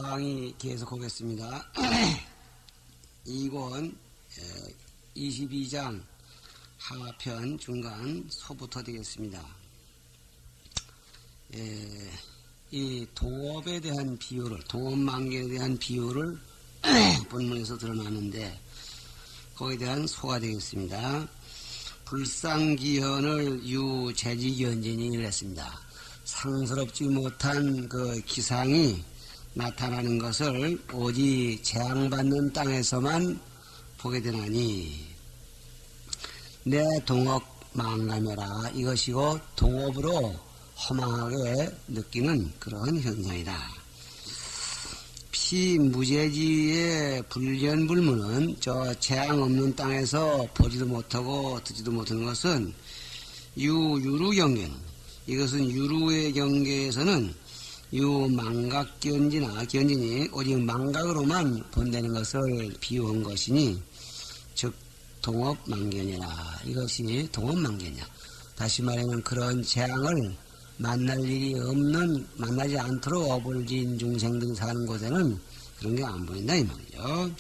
강의 계속하겠습니다. 2권 22장 하편 중간 소부터 되겠습니다. 이 동업에 대한 비유를, 동업만경에 대한 비유를 본문에서 드러나는데 거기에 대한 소가 되겠습니다. 불상기현을 유재지견진이 이랬습니다. 상스럽지 못한 그 기상이 나타나는 것을 오직 재앙받는 땅에서만 보게 되나니 내 동업 망감해라 이것이고 동업으로 허망하게 느끼는 그런 현상이다. 피무재지의 불견불문은 저 재앙 없는 땅에서 보지도 못하고 듣지도 못하는 것은 유루경계는 이것은 유루의 경계에서는 유망각견진이 오직 망각으로만 본다는 것을 비유한 것이니 즉 동업망견이라 이것이 동업망견이야. 다시 말하면 그런 재앙을 만날 일이 없는 만나지 않도록 어불진 중생들이 사는 곳에는 그런 게 안 보인다 이 말이죠.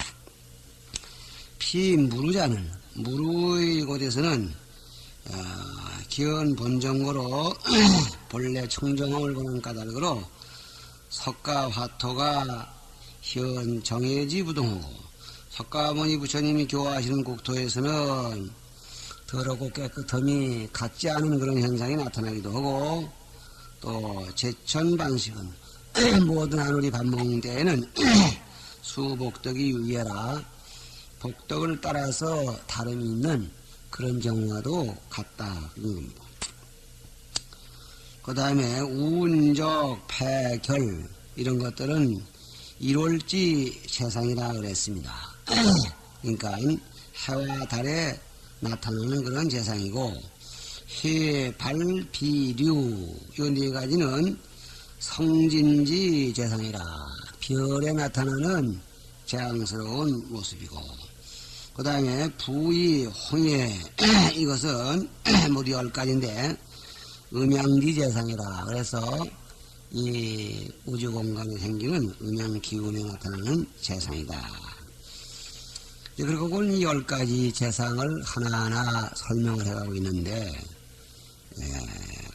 피무루자는 무루의 곳에서는 기원 본정고로 본래 청정함을 보는 까닭으로 석가화토가 현 정해지 부동하고 석가모니 부처님이 교화하시는 국토에서는 더럽고 깨끗함이 같지 않은 그런 현상이 나타나기도 하고 또 제천반식은 모든 하늘이 밥 먹는 때에는 수복덕이 유예라 복덕을 따라서 다름이 있는 그런 경우와도 같다. 그 다음에 운적, 폐결 이런 것들은 일월지 세상이라 그랬습니다. 그러니까 해와 달에 나타나는 그런 세상이고 해, 발, 비류 이 네 가지는 성진지 세상이라 별에 나타나는 재앙스러운 모습이고 그 다음에 부의, 홍해 이것은 모두 10가지인데 음양지 재상이라 그래서 이 우주공간에 생기는 음양기운에 나타나는 재상이다. 그리고 그건 10가지 재상을 하나하나 설명을 해가고 있는데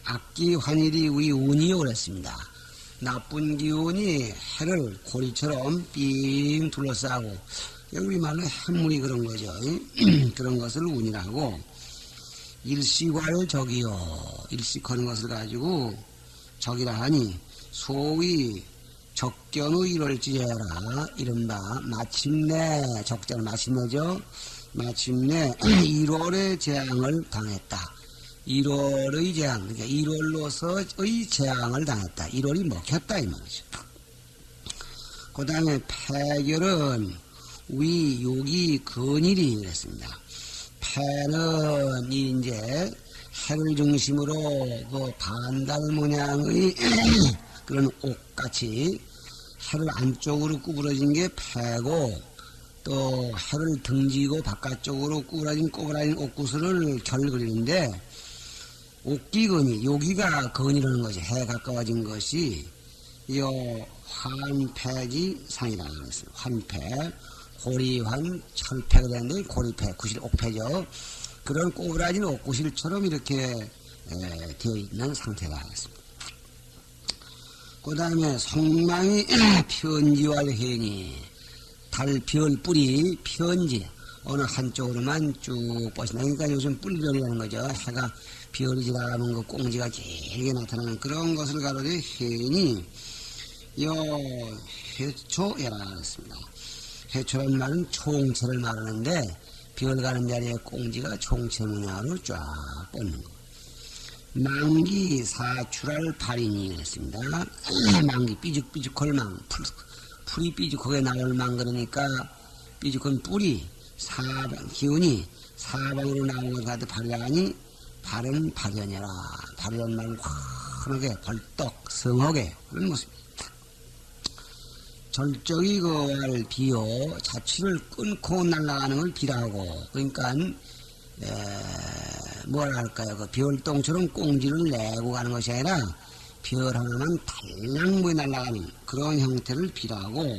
악기 환일이 우리 운이요 그랬습니다. 나쁜 기운이 해를 고리처럼 삥 둘러싸고 우리 말로 해물이 그런 거죠. 그런 것을 운이라고 일시괄 적이요 일식하는 것을 가지고 적이라 하니 소위 적견의 일월지제라 이른바 마침내 적자는 마침내죠. 마침내 1월의 재앙을 당했다. 1월의 재앙 그러니까 1월로서의 재앙을 당했다. 1월이 먹혔다 이 말이죠. 그 다음에 폐결은 위, 욕이, 근일이 그랬습니다. 폐는 이제 해를 중심으로 그 반달 모양의 그런 옥같이 해를 안쪽으로 구부러진 게 폐고 또 해를 등지고 바깥쪽으로 구부러진 꼬부라진 옥구슬을 결 그리는데 옥기근이, 여기가 근이라는 것이 해 가까워진 것이 이 환폐지 상이라고 그랬습니다. 환폐. 고리환 철패가 되는데 고리패, 구실 옥패죠. 그런 꼬부라진 옥구실처럼 이렇게 되어 있는 상태가 되겠습니다. 그 다음에 성망이 편지왈해니 달별 뿌리 편지 어느 한쪽으로만 쭉 뻗친다. 그러니까 요즘 뿔별이라는 거죠. 해가 별이 지나가는 거 꽁지가 길게 나타나는 그런 것을 가로되 해니 요 해초에라 그랬습니다. 해초란 말은 총체를 말하는데 별 가는 자리에 꽁지가 총체 모양으로 쫙 뻗는 거. 망기 사출할 발인이 그랬습니다. 망기 삐죽삐죽할 망 풀이 삐죽하게 나올 망 그러니까 삐죽한 뿌리 사방 기운이 사방으로 나온 것 같아 발현하니 발은 발현이라 발현 말은 환하게 벌떡 성하게 그런 모습입니다. 절적이 그걸 비요 자취를 끊고 날아가는 걸 비라고 그러니까 뭐라 할까요? 그 별똥처럼 꽁지를 내고 가는 것이 아니라 별 하나만 달랑무에 날아가는 그런 형태를 비라고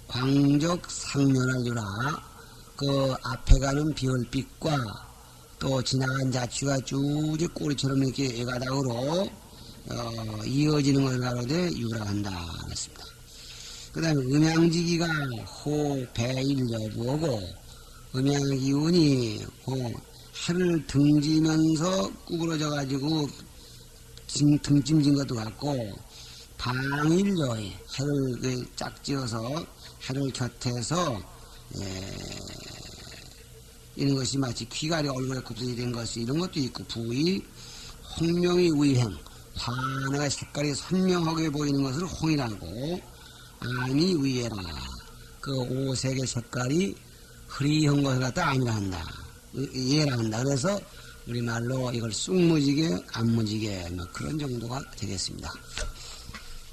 광적 상면하리라. 그 앞에 가는 별빛과 또 지나간 자취가 쭉 꼬리처럼 이렇게 애가닥으로 이어지는 것을 가로되 유라한다 그랬습니다. 그 다음에 음양지기가 호 배일 여부하고 음양기운이 해를 등지면서 구부러져 가지고 등짐진 것도 같고 방일여에 해를 짝지어서 해를 곁에서 이런 것이 마치 귀갈이 얼굴에 곱슬이 된 것이 이런 것도 있고 부위 홍명이 위행 화내가 색깔이 선명하게 보이는 것을 홍이라고 암이 위해라. 그 오색의 색깔이 흐리한 것을 갖다 암이라 한다. 이해라 한다. 그래서 우리말로 이걸 쑥무지개, 안무지개 뭐 그런 정도가 되겠습니다.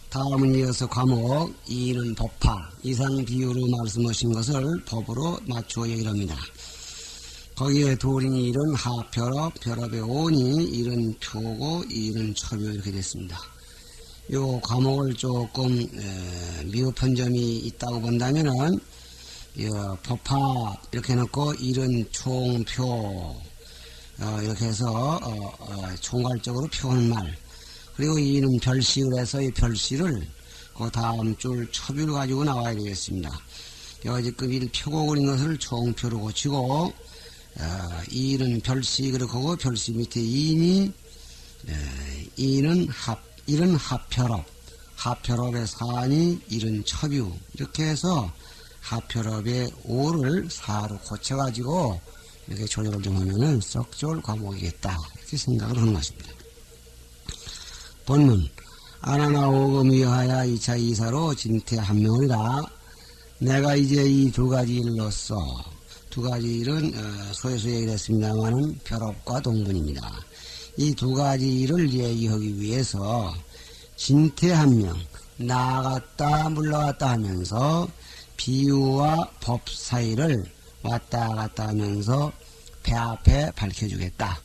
다음은 이어서 과목 2는 법화 이상 비유로 말씀하신 것을 법으로 맞추어 얘기를 합니다. 거기에 도린이 일은 하별업, 별업의 오니 일은 표고 일은 첩유 이렇게 됐습니다. 요 과목을 조금 미흡한 점이 있다고 본다면은 법화 이렇게 놓고 일은 총표 이렇게 해서 총괄적으로 표하는 말 그리고 이는 별시를 해서 이 별시를 그 다음 줄 첩유를 가지고 나와야 되겠습니다. 여지껏 일 표고 그린 것을 총표로 고치고 이는 별시 그렇고 별시 밑에 이니 이는 일은 하별업 하별업의 사니 일은 첩유 이렇게 해서 하별업의 오를 사로 고쳐가지고 이렇게 조절을 좀 하면은 썩 좋을 과목이겠다 이렇게 생각을 하는 것입니다. 본문 아나나 오금 위하여 2차 이사로 진퇴 한명이라. 내가 이제 이 두 가지 일로써 두 가지 일은 소에서 얘기를 했습니다만은 별업과 동분입니다. 이 두 가지 일을 얘기하기 위해서 진퇴 한명 나아갔다 물러갔다 하면서 비유와 법 사이를 왔다 갔다 하면서 배 앞에 밝혀주겠다.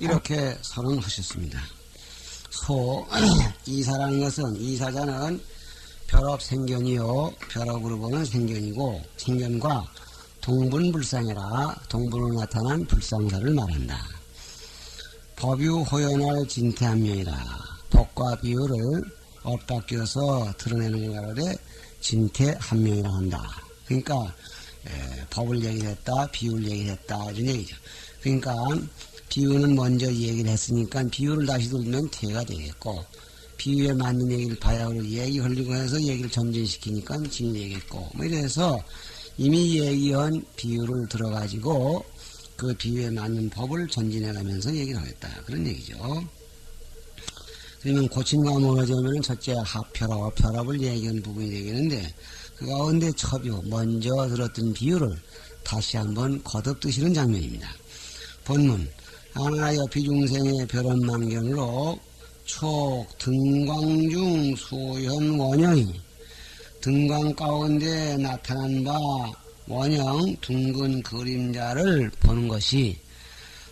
이렇게 선언하셨습니다. 이사라는 것은 이사자는 별업 생견이요 별업으로 보는 생견이고 생견과 동분불상이라 동분으로 나타난 불상사를 말한다. 법유 호연할 진퇴한명이라. 법과 비유를 엇바뀌어서 드러내는 것을 진퇴한명이라 한다. 그러니까 법을 얘기했다 비유를 얘기했다 이런 얘기죠. 그러니까 비유는 먼저 얘기를 했으니까 비유를 다시 들으면 퇴가 되겠고 비유에 맞는 얘기를 바야흐로 얘기하려고 해서 얘기를 전진시키니까 진리겠고 뭐 이래서 이미 얘기한 비유를 들어가지고 그 비유에 맞는 법을 전진해가면서 얘기를 하겠다 그런 얘기죠. 그러면 고친과 무너지면 첫째 하별업, 별업을 얘기한 부분이 되겠는데 그 가운데 첩유 먼저 들었던 비유를 다시 한번 거듭드시는 장면입니다. 본문 하나여 비중생의 별업만견으로 촉 등광중 수현 원형이 등광 가운데 나타난 바 원형 둥근 그림자를 보는 것이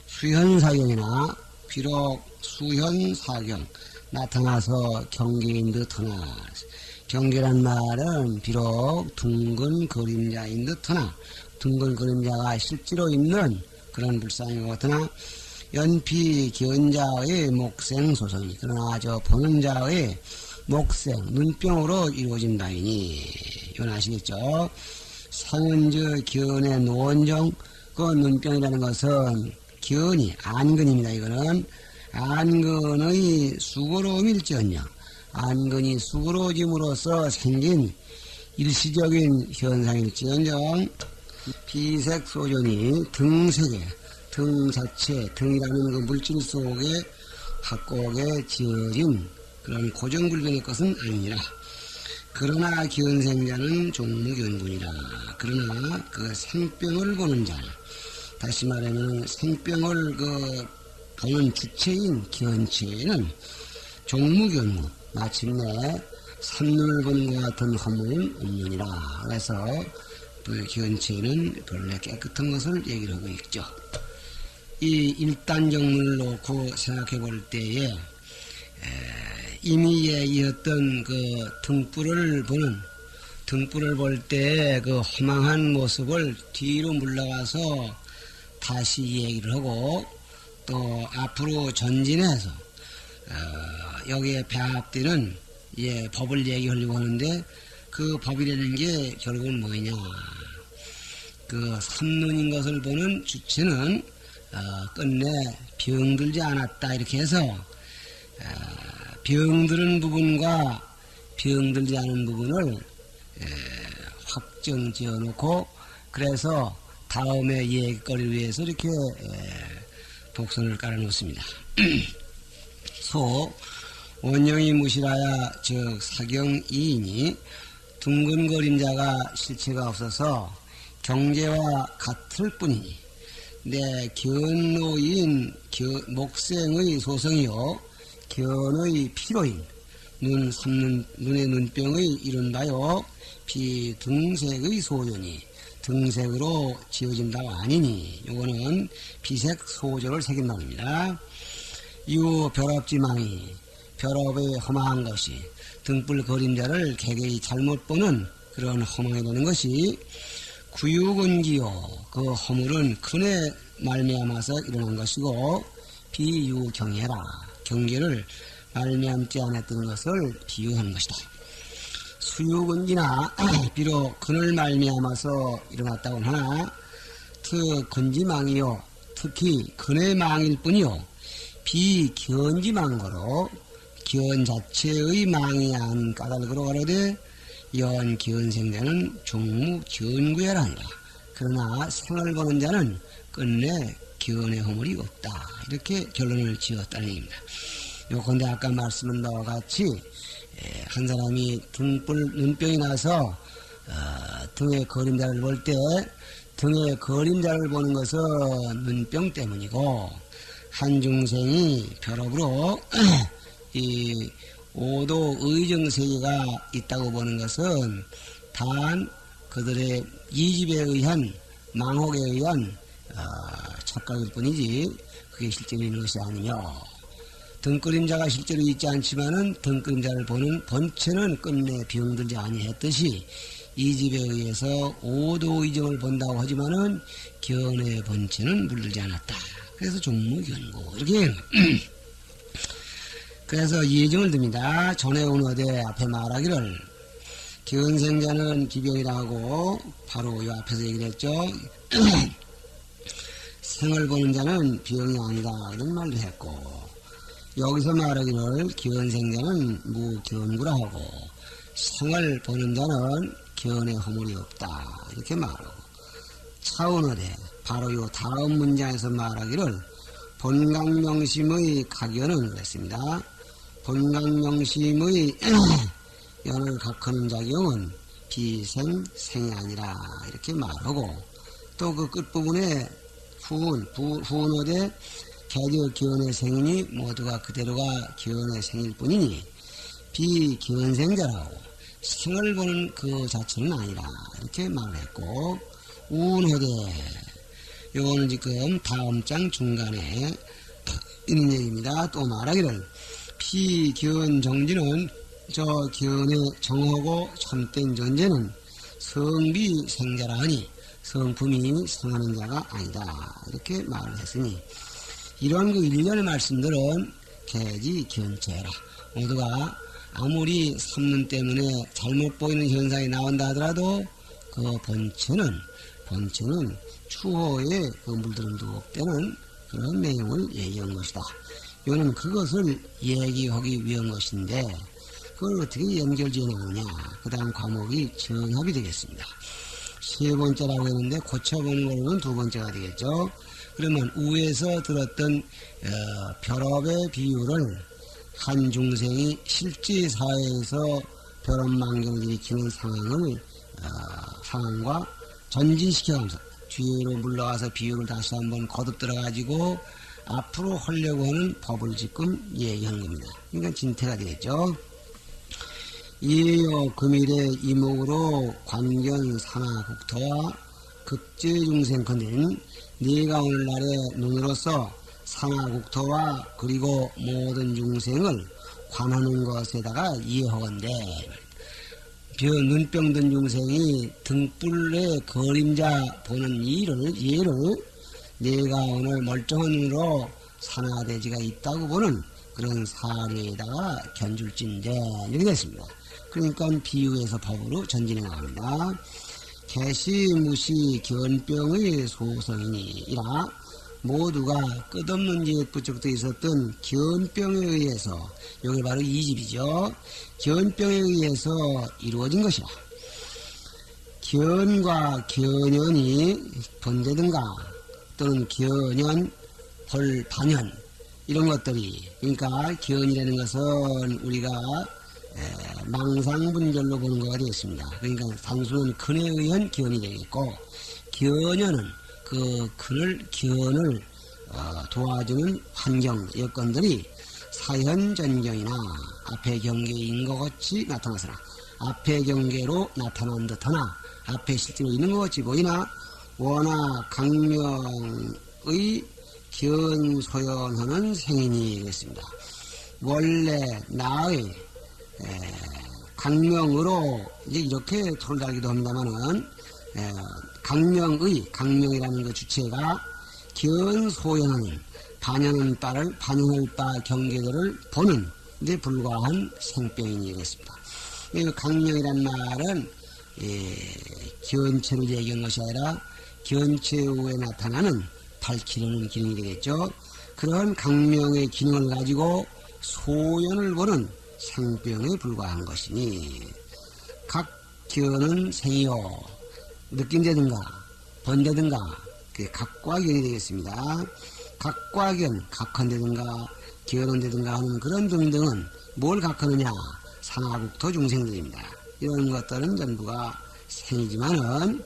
수현사경이나 비록 수현사경 나타나서 경계인 듯하나 경계란 말은 비록 둥근 그림자인 듯하나 둥근 그림자가 실제로 있는 그런 불상인 것 같으나 연피 견자의 목생소성이 그러나 저 보는 자의 목생 눈병으로 이루어진 바이니 이건 아시겠죠? 상은저 견의 노원정 그 눈병이라는 것은 견이 안근입니다. 이거는 안근의 수고로움일지언정 안근이 수고로짐으로써 생긴 일시적인 현상일지언정 비색소전이 등색에 등 자체 등이라는 그 물질 속에 합곡에 지어진 그런 고정불변의 것은 아니라 그러나 견생자는 종무견군이라. 그러나 그 생병을 보는 자 다시 말하면 생병을 그 보는 주체인 견체는 종무견무 마침내 산눈을 보는 것 같은 허물은 없느니라. 그래서 그 견체는 본래 깨끗한 것을 얘기를 하고 있죠. 이 일단정문을 놓고 생각해 볼 때에 이미 얘기했던 그 등불을 볼 때 그 허망한 모습을 뒤로 물러가서 다시 얘기를 하고 또 앞으로 전진해서 여기에 배합되는 법을 얘기하려고 하는데 그 법이라는 게 결국은 뭐냐? 그 삼눈인 것을 보는 주체는 끝내 병들지 않았다 이렇게 해서 병드는 부분과 병들지 않은 부분을 확정 지어놓고 그래서 다음에 얘기거리를 위해서 이렇게 독선을 깔아놓습니다. 소 원령이 무실하야 즉 사경이이니 둥근 그림자가 실체가 없어서 경제와 같을 뿐이니 내 견노인 목생의 소성이요 견의 피로인 눈의 눈병의 이른바요 비등색의 소견이 등색으로 지어진 바가 아니니 요거는 비색 소조를 새긴 말입니다. 이후 벼럽지망이 벼럽의 허망한 것이 등불 그림자를 개개히 잘못 보는 그런 허망이 되는 것이 구유근기요 그 허물은 근에 말미암아서 일어난 것이고 비유경해라 경계를 말미암지 않았던 것을 비유하는 것이다. 수유근기나 비록 근을 말미암아서 일어났다고 하나 근지망이요 특히 근의 망일 뿐이요 비견지망거로 기원 자체의 망이 안 까닭으로 가로되 연 기원생자는 종무 견구야라 한다. 그러나 생을 보는 자는 끝내 기원의 허물이 없다. 이렇게 결론을 지었다는 얘기입니다. 요건데 아까 말씀한 바와 같이 한 사람이 눈병이 나서 등의 그림자를 볼 때 등의 그림자를 보는 것은 눈병 때문이고 한 중생이 벼락으로 이 오도 의정세계가 있다고 보는 것은 단 그들의 이집에 의한 망혹에 의한 착각일 뿐이지 그게 실제로 있는 것이 아니며 등그림자가 실제로 있지 않지만은 등그림자를 보는 본체는 끝내 병들지 아니했듯이 이집에 의해서 오도 의정을 본다고 하지만은 견의 본체는 물들지 않았다. 그래서 종무견고 이렇게 그래서 예증을 듭니다. 전에 온어대 앞에 말하기를 견생자는 기병이라고 바로 이 앞에서 얘기를 했죠. 생을 보는 자는 병이 아니다 이런 말도 했고 여기서 말하기를 견생자는 무견구라 하고 생을 보는 자는 견의 허물이 없다 이렇게 말하고 차원어대 바로 이 다음 문장에서 말하기를 본강명심의 각연은 그랬습니다. 본강명심의 연을 각하는 작용은 비생, 생이 아니라 이렇게 말하고 또 그 끝부분에 후원어대 개저 기원의 생이니 모두가 그대로가 기원의 생일 뿐이니 비기원생자라고 생을 보는 그 자체는 아니라 이렇게 말했고 운어대 요거는 지금 다음 장 중간에 있는 얘기입니다. 또 말하기를 피견 정지는 저 견의 정하고 참된 존재는 성비 생자라 하니 성품이 성하는 자가 아니다. 이렇게 말을 했으니 이러한 그 일련의 말씀들은 개지 견체라. 모두가 아무리 삼눈 때문에 잘못 보이는 현상이 나온다 하더라도 그 본체는 추호에 그 물들은 두옥되는 그런 내용을 얘기한 것이다. 이거는 그것을 얘기하기 위한 것인데 그걸 어떻게 연결지어 나오냐. 그 다음 과목이 정합이 되겠습니다. 세 번째라고 했는데 고쳐보는 거로는 두 번째가 되겠죠. 그러면 위에서 들었던 벼럽의 비유를 한 중생이 실제 사회에서 벼럽망경을 일으키는 상황과 전진시켜가면서 뒤로 물러가서 비유를 다시 한번 거듭 들어가지고 앞으로 하려고 하는 법을 지금 얘기하는 겁니다. 그러니까 진태가 되겠죠. 이요 금일의 이목으로 관견 상하국토와 극제중생컨대 네가 오늘날의 눈으로서 상하국토와 그리고 모든 중생을 관하는 것에다가 이해하건대 눈병 든 중생이 등불의 그림자 보는 예를 내가 오늘 멀쩡한 눈으로 산화대지가 있다고 보는 그런 사례에다가 견줄진데 이렇게 됐습니다. 그러니까 비유에서 법으로 전진해 나갑니다. 개시무시 견병의 소성이니이라 모두가 끝없는 옛부적도 있었던 견병에 의해서 여기 바로 이 집이죠. 견병에 의해서 이루어진 것이라. 견과 견연이 번되든가 또는 견연, 반연 이런 것들이 그러니까 견이라는 것은 우리가 망상분별로 보는 것가 되겠습니다. 그러니까 단순한 근에 의한 견이 되겠고 견연은 그 견을 도와주는 환경 여건들이 사현전경이나 앞의 경계인 것 같이 나타나서나 앞의 경계로 나타난 듯하나 앞에 실제로 있는 것 같이 보이나 워낙 강명의 견소연하는 생인이 됐습니다. 원래 나의 강명으로 이제 이렇게 토를 달기도 합니다만은 강명이라는 그 주체가 견소연하는 반연할 바 경계들을 보는 데 불과한 생병인이 되겠습니다. 강명이란 말은 견체를 얘기한 것이 아니라 견체 후에 나타나는 밝히려는 기능이 되겠죠. 그런 강명의 기능을 가지고 소연을 보는 생병에 불과한 것이니 각 견은 생이요 느낀다든가 번다든가 그게 각과 견이 되겠습니다. 각과 견, 각한다든가 견한다든가 하는 그런 등등은 뭘 각하느냐 상하국토 중생들입니다. 이런 것들은 전부가 생이지만은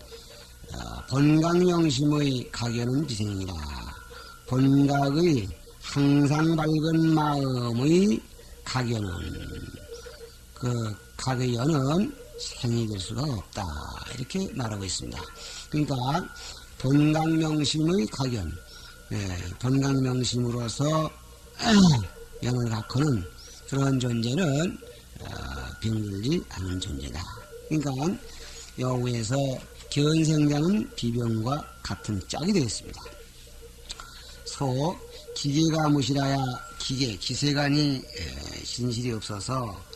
본각명심의 각연은 비생이라. 본각의 항상 밝은 마음의 각연은 그 각의 연은 생이 될 수가 없다. 이렇게 말하고 있습니다. 그러니까 본각명심의 각연, 본각명심으로서 연을 각하는 그런 존재는 병들지 않은 존재다. 그러니까 여우에서 견생자는 비병과 같은 짝이 되겠습니다. 소 기계가 무시라야 기세간이 신실이 없어서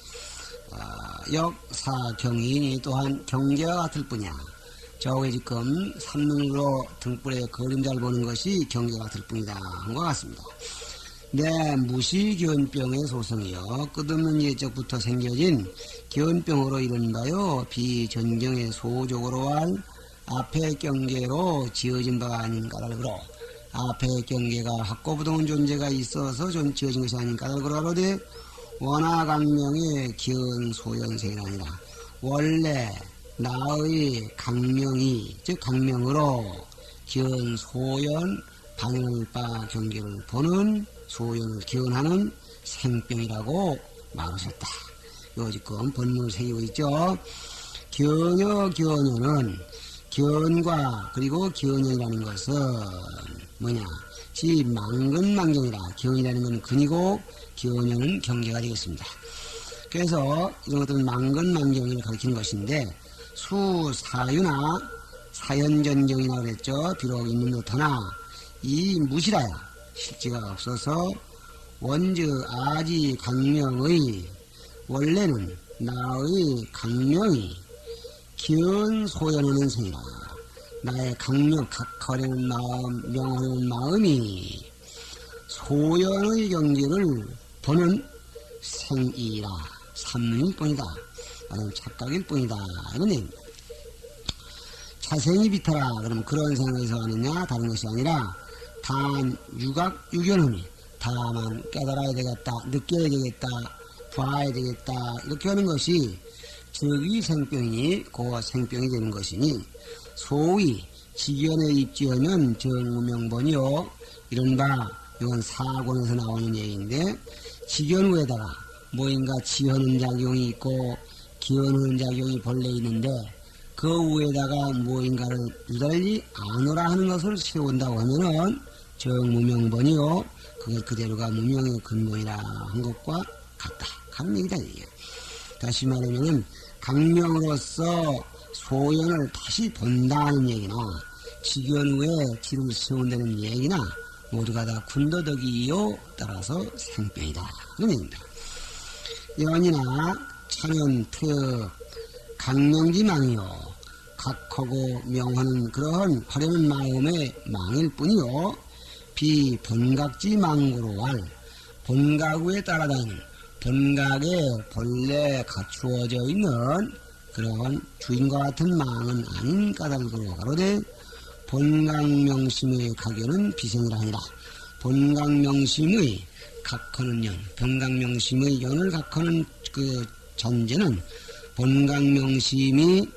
역사경인이 또한 경계와 같을 뿐이야. 저게 지금 삼눈으로 등불에 그림자를 보는 것이 경계가 같을 뿐이다 한 것 같습니다. 내 무시견병의 소성이요 끝없는 예적부터 생겨진 견병으로 이른바요 비전경의 소족으로 한 앞의 경계로 지어진 바가 아닌 까닭으로 앞의 경계가 학고부동한 존재가 있어서 좀 지어진 것이 아닌 까닭으로 하로되 원화강명의 기은소연생이 아니라 원래 나의 강명이 즉 강명으로 기은소연 방연바 경계를 보는 소연을 기원하는 생병이라고 말하셨다. 요 지금 본문을 새기고 있죠. 견여는 견과 그리고 견연이라는 것은 뭐냐? 지 망근망경이라. 견이라는 건 근이고 견연은 경계가 되겠습니다. 그래서 이런 것들은 망근망경을 가리키는 것인데 수사유나 사연전경이라고 그랬죠. 비록 있는 듯하나 이 무시라야 실지가 없어서 원즉 아지 강명의 원래는 나의 강명이 기은소연하는 생이라. 나의 강명 각하려는 마음 명하는 마음이 소연의 경계를 보는 생이라. 삼문일 뿐이다. 착각일 뿐이다. 이런 얘기입니다. 차생이 비타라. 그러면 그런 생각에서 하느냐 다른 것이 아니라 단 유견함이 다만 깨달아야 되겠다, 느껴야 되겠다, 봐야 되겠다 이렇게 하는 것이 즉이 생병이니 그 생병이 되는 것이니 소위 직연에 입지하면 정무명번이요 이른바 이건 사권에서 나오는 얘기인데 직연 후에다가 뭐인가 지하는 작용이 있고 기원하는 작용이 본래 있는데 그 위에다가 무엇인가를 유달리 아노라 하는 것을 세운다고 하면은 정무명번이요 그게 그대로가 무명의 근본이라 한 것과 같다. 하는 얘기다. 이게. 다시 말하면 강명으로서 소연을 다시 본다는 얘기나 직연 후에 뒤를 세운다는 얘기나 모두가 다 군더더기요 따라서 생병이다. 그런 얘기입니다. 연이나 찬연특 강명지망이요 각하고 명하는 그러한 하려는 마음의 망일 뿐이요 비본각지 망고로 할 본가구에 따라다니는 본각에 본래 갖추어져 있는 그러한 주인과 같은 망은 아닌 까닭으로 가로되 본각명심의 가견은 비생이라 하니라. 본각명심의 각하는 연, 본각명심의 연을 각하는 그 전제는 본각명심이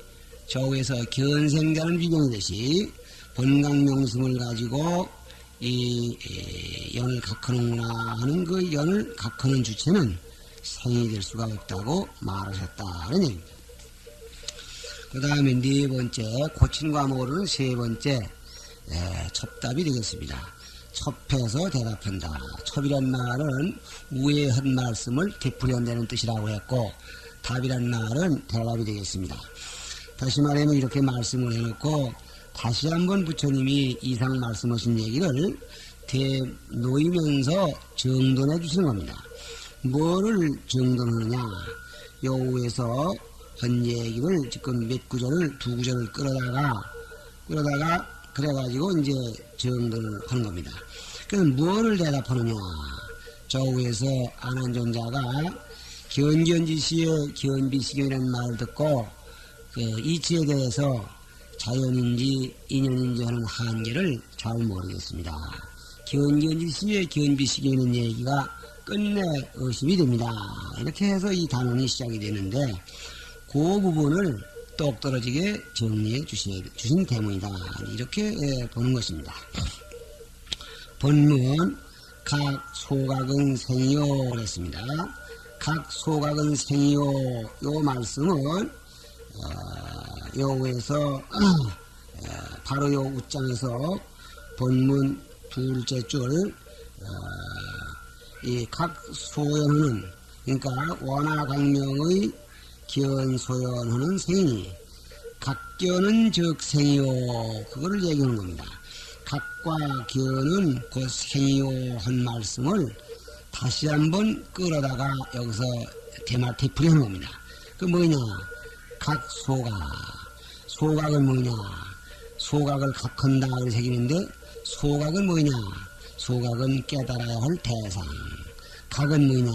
저에서 견생자는 비경이듯이 본각명심을 가지고 이 연을 각하는구나 하는 그 연을 각하는 주체는 생이 될 수가 없다고 말하셨다는 얘기입니다. 그 다음에 네 번째, 고친과 모르는 세 번째, 첩답이 되겠습니다. 첩해서 대답한다. 첩이란 말은 우에 한 말씀을 되풀이한다는 뜻이라고 했고, 답이란 말은 대답이 되겠습니다. 다시 말하면 이렇게 말씀을 해놓고, 다시 한번 부처님이 이상 말씀하신 얘기를 놓이면서 정돈해 주시는 겁니다. 뭐를 정돈하느냐? 여우에서 한 얘기를 지금 몇 구절을 두 구절을 끌어다가 그래가지고 이제 정돈을 하는 겁니다. 그럼 뭐를 대답하느냐? 저우에서 안한존자가 견견지시의 견비시견이라는 말을 듣고 그 이치에 대해서 자연인지 인연인지 하는 한계를 잘 모르겠습니다. 견견지시의 견비시견이라는 얘기가 끝내 의심이 됩니다. 이렇게 해서 이 단원이 시작이 되는데 그 부분을 똑 떨어지게 정리해 주신 대문이다. 이렇게 보는 것입니다. 본문 각 소각은 생이요 그랬습니다. 각 소각은 생이요 요 말씀은 여우에서 바로 요 우장에서 본문 둘째 줄 이 각 소연하는 그러니까 원화강명의 견소연하는 생이 각견은 즉 생이요 그거를 얘기하는 겁니다. 각과 견은 곧 생이요 한 말씀을 다시 한번 끌어다가 여기서 되풀이하는 겁니다. 그 뭐냐? 각 소각은 뭐냐? 소각을 각한다 그래서 새기는데 소각은 뭐냐? 소각은 깨달아야 할 대상. 각은 뭐냐?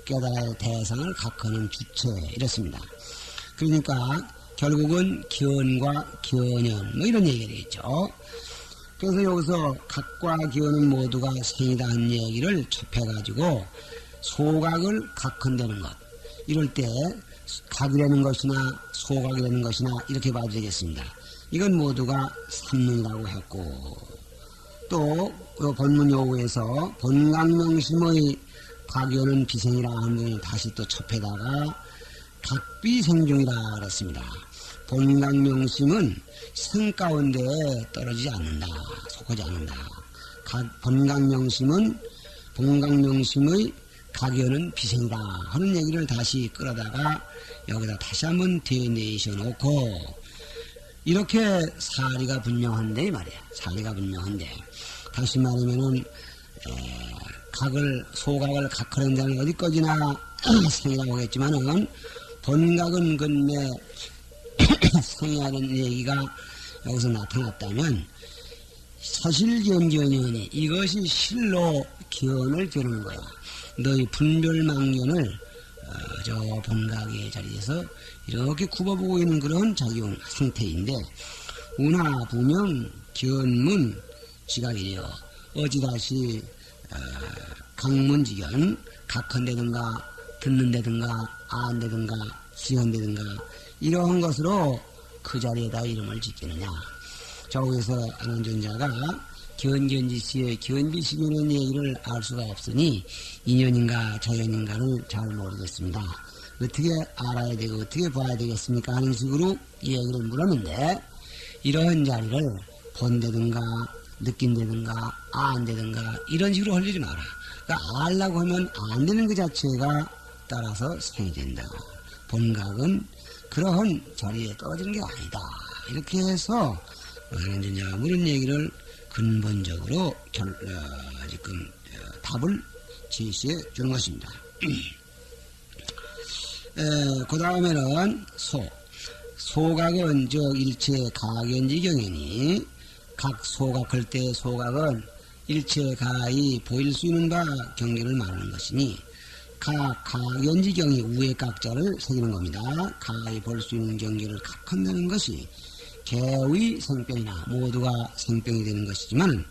깨달아야 할 대상을 각하는 주체 이렇습니다. 그러니까 결국은 견과 견연 뭐 이런 얘기가 되겠죠. 그래서 여기서 각과 견은 모두가 생이다 한 얘기를 첩해가지고 소각을 각한다는 것. 이럴 때 각이라는 것이나 소각이라는 것이나 이렇게 봐도 되겠습니다. 이건 모두가 삼문이라고 했고 또 본문 요구에서 본각명심의 각연은 비생이라 하는 부분을 다시 또 첩해다가 각비생중이라 그랬습니다. 본각명심은 생 가운데 떨어지지 않는다. 속하지 않는다. 본각명심의 각연은 비생이다 하는 얘기를 다시 끌어다가 여기다 다시 한번 되뇌이셔 놓고 이렇게 사리가 분명한데 말이야. 사리가 분명한데 다시 말하면은 소각을 각하는 자는 어디까지나 생이라고 하겠지만은 본각은 근내 생이라는 얘기가 여기서 나타났다면 사실견견이니 이것이 실로 견을 겨루는 거야. 너희 분별망견을 저 본각의 자리에서 이렇게 굽어보고 있는 그런 작용 상태인데 운하 부명 견문 지각이래요. 어찌다시 강문지견 각한다든가 듣는다든가 안다든가 시한다든가 이러한 것으로 그 자리에다 이름을 짓겠느냐. 저기서 안한존자가 견견지시의 견비시견의 얘기를 알 수가 없으니 인연인가 자연인가를 잘 모르겠습니다. 어떻게 알아야 되고 어떻게 봐야 되겠습니까 하는 식으로 얘기를 물었는데 이러한 자리를 본다든가 느낀다든가 안다든가 이런 식으로 하려지 마라. 그러니까 알라고 하면 안 되는 그 자체가 따라서 생이 된다. 본각은 그러한 자리에 떨어지는 게 아니다. 이렇게 해서 이제 이런 얘기를 근본적으로 지금 답을 제시해 주는 것입니다. 그 다음에는 소각은 일체 가견지경이니 각 소각할 때 소각은 일체 가히 보일 수 있는 바 경계를 말하는 것이니 각 가견지경이 우의 각자를 새기는 겁니다. 가히 볼 수 있는 경계를 각한다는 것이 개의 생병이나 모두가 생병이 되는 것이지만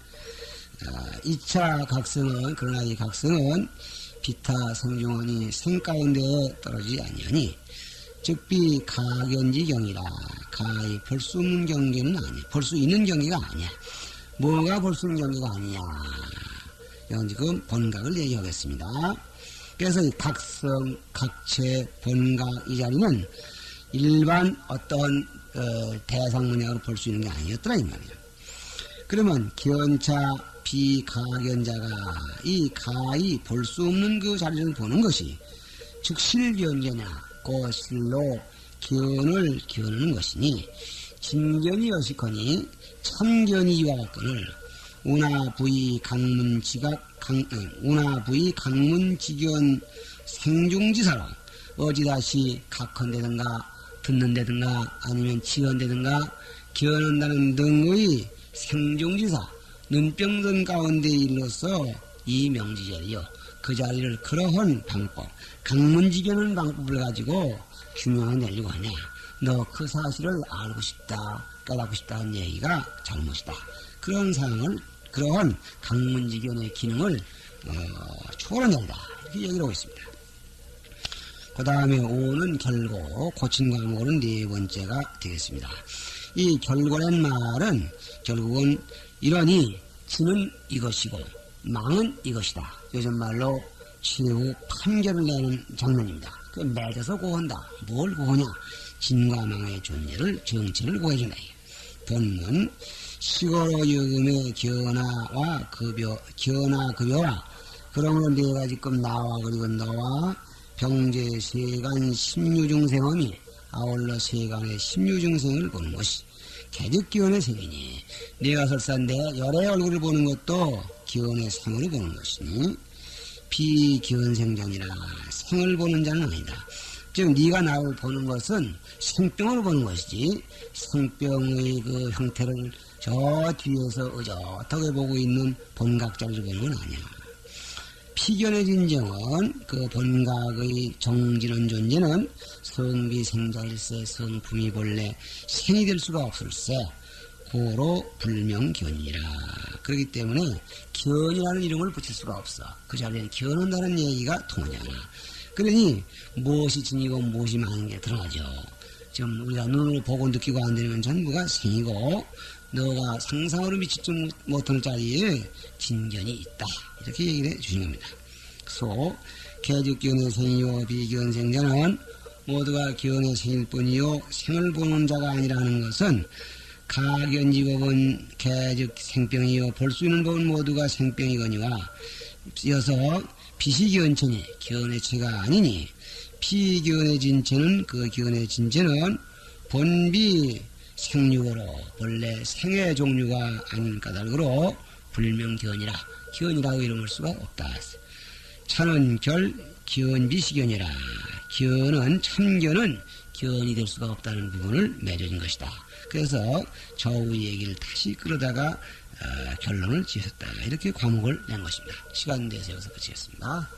2차 각성은 그러나 이 각성은 비타 성중원이 생 가운데 떨어지지 아니하니 즉비 가견지경이라 가히 볼 수 없는 경계는 아니야. 볼 수 있는 경계가 아니야. 뭐가 볼 수 있는 경계가 아니냐. 이건 지금 본각을 얘기하겠습니다. 그래서 이 각성, 각체, 본각 이 자리는 일반 어떤 대상 문양으로 볼 수 있는 게 아니었더라 이 말이야. 그러면 견차 비가견자가 이 가히 볼 수 없는 그 자리를 보는 것이 즉 실견자냐 그 실로 견을 겨누는 것이니 진견이 여시커니 참견이 이와 같거늘 운하부의 강문지견 생중지사로 어지다시 각헌되든가 듣는다든가 아니면 지언되든가 기언한다는 등의 생중지사 눈병든 가운데 일로서 이 명지자리요 그 자리를 그러한 방법 강문지견은 방법을 가지고 규명해 내려고 하냐. 너 그 사실을 알고 싶다 깨닫고 싶다는 얘기가 잘못이다. 그런 상황을 그러한 강문지견의 기능을 초월한다 이렇게 얘기를 하고 있습니다. 그 다음에 5는 결고 고친 과목은 네 번째가 되겠습니다. 이 결고란 말은 결국은 이러니 지는 이것이고 망은 이것이다. 요즘 말로 최후 판결을 내는 장면입니다. 그 맺어서 고한다. 뭘 고하냐? 진과 망의 존재를 정체를 고해준다. 본문 시거로 여금의 견화와 급여와 그러므로 내가 지금 나와 그리고 너와 병제 세간 십류중생험이 아울러 세간의 십류중생을 보는 것이 개득기원의 생이니 내가 설사 내 열의 얼굴을 보는 것도 기원의 생을 보는 것이니 비기원생전이라 생을 보는 자는 아니다. 즉 네가 나를 보는 것은 생병으로 보는 것이지 생병의 그 형태를 저 뒤에서 의젓하게 보고 있는 본각자를 보는 건 아니야. 피견의 진정은 그 본각의 정지는 존재는 성비생자일세 성품이 본래 생이 될 수가 없을세 고로 불명견이라. 그렇기 때문에 견이라는 이름을 붙일 수가 없어. 그 자리에 견한다는 얘기가 통하냐. 그러니 무엇이 진이고 무엇이 많은 게 드러나죠. 지금 우리가 눈으로 보고 느끼고 안 되는 전부가 생이고 너가 상상으로 미치지 못할 자리에 진견이 있다. 이렇게 얘기를 해 주신 겁니다. 개즉견의 생이요 비견생자는 모두가 견의 생일 뿐이요 생을 보는 자가 아니라는 것은 가견지법은 개즉 생병이요 볼 수 있는 법은 모두가 생병이거니와 이어서 비시견체니 견의 체가 아니니 피견의 진체는 그 견의 진체는 본비 생육으로 본래 생의 종류가 아닌 까닭으로 불명견이라 견이라고 이름을 수가 없다. 차는 결 견비시견이라. 견은 참견은 견이 될 수가 없다는 부분을 맺어진 것이다. 그래서 저의 얘기를 다시 끌어다가 결론을 지었다. 이렇게 과목을 낸 것입니다. 시간 내서 여기서 그치겠습니다.